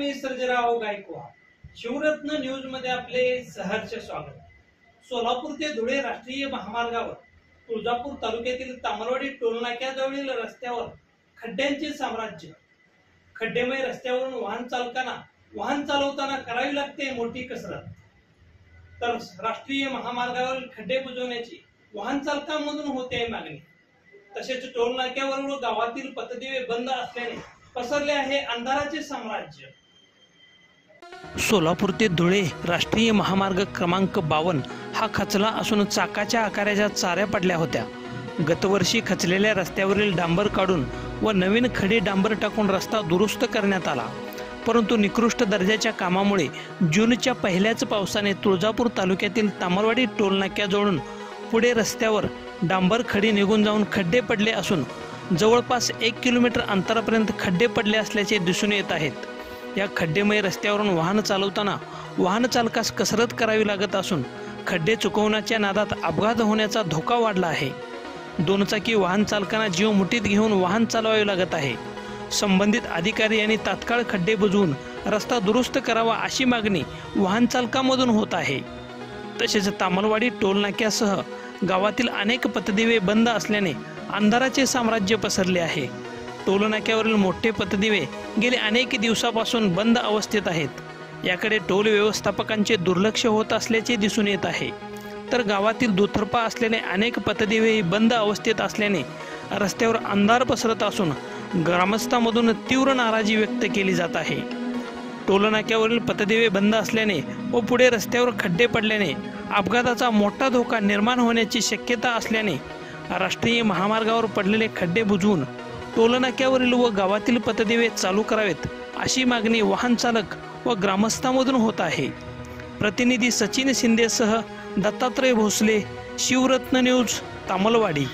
मी Sarjerao Gaikwad. Shivratna news मध्ये आपले सहर्ष स्वागत. सोलापूर ते धुळे राष्ट्रीय महामार्गावर तुळजापूर तालुक्यातील तामलवाडी टोलनाक्याजवळील रस्त्यावर खड्ड्यांचे साम्राज्य. खड्डेमय रस्त्यावरून वाहन चालवताना करावी लागते मोठी कसरत. तर राष्ट्रीय महामार्गावरील खड्डे बुजवण्याची वाहन चालकांमधून होते मागणी. तसेच टोलनाक्यावरील व गावातील पथदिवे बंद असल्याने पसरले आहे अंधाराचे साम्राज्य. सोलापूर ते धुळे राष्ट्रीय महामार्ग क्रमांक 52 हा खचला असून चाकाच्या आकाराच्या चाऱ्या पडल्या होत्या. गतवर्षी खचलेल्या रस्त्यावरील डांबर काढून व नवीन खडे डांबर टाकून रस्ता दुरुस्त करण्यात आला. परंतु निकृष्ट दर्जाच्या कामामुळे जूनच्या पहिल्याच पावसाने तुळजापूर तालुक्यातील तामलवाडी टोलनाक्याजवळून पुढे रस्त्यावर डांबर खडी निघून जाऊन खड्डे पडले असून जवळपास 1 किलोमीटर अंतरापर्यंत खड्डे पडले असल्याचे दिसून येत आहेत. या खड्डेमय रस्त्यावरून वाहन चालवताना वाहन चालकास कसरत करावी लागत असून खड्डे चुकवण्याच्या नादात अपघात होण्याचा धोका वाढला आहे. दोनचाकी वाहन चालकांना जीव मुठीत घेऊन वाहन चालवावे लागत आहे. संबंधित अधिकारी यांनी तात्काळ खड्डे बुजवून रस्ता दुरुस्त करावा अशी मागणी वाहन चालकांमधून होत आहे. तसेच तामलवाडी टोलनाक्यासह गावातील अनेक पथदिवे बंद असल्याने अंधाराचे साम्राज्य पसरले आहे. टोलनाक्यावरील मोठे पथदिवे गेले अनेक दिवसापासून बंद अवस्थेत आहेत. याकडे टोल व्यवस्थापकांचे दुर्लक्ष होत असल्याचे दिसून येत आहे. तर गावातील दुतर्फा असलेले अनेक पथदिवे बंद अवस्थेत असल्याने रस्त्यावर अंधार पसरत असून ग्रामस्थांमधून तीव्र नाराजी व्यक्त केली जात आहे. टोलनाक्यावरील पथदिवे बंद असल्याने व पुढे रस्त्यावर खड्डे पडल्याने अपघाताचा मोठा धोका निर्माण होण्याची शक्यता असल्याने राष्ट्रीय महामार्गावर पडलेले खड्डे बुजवून टोलनाक्यावरील व गावातील पथदिवे चालू करावेत अशी मागणी वाहन चालक व ग्रामस्थांमधून होत आहे. प्रतिनिधी सचिन शिंदेसह दत्तात्रय भोसले, शिवरत्न न्यूज, तामलवाडी.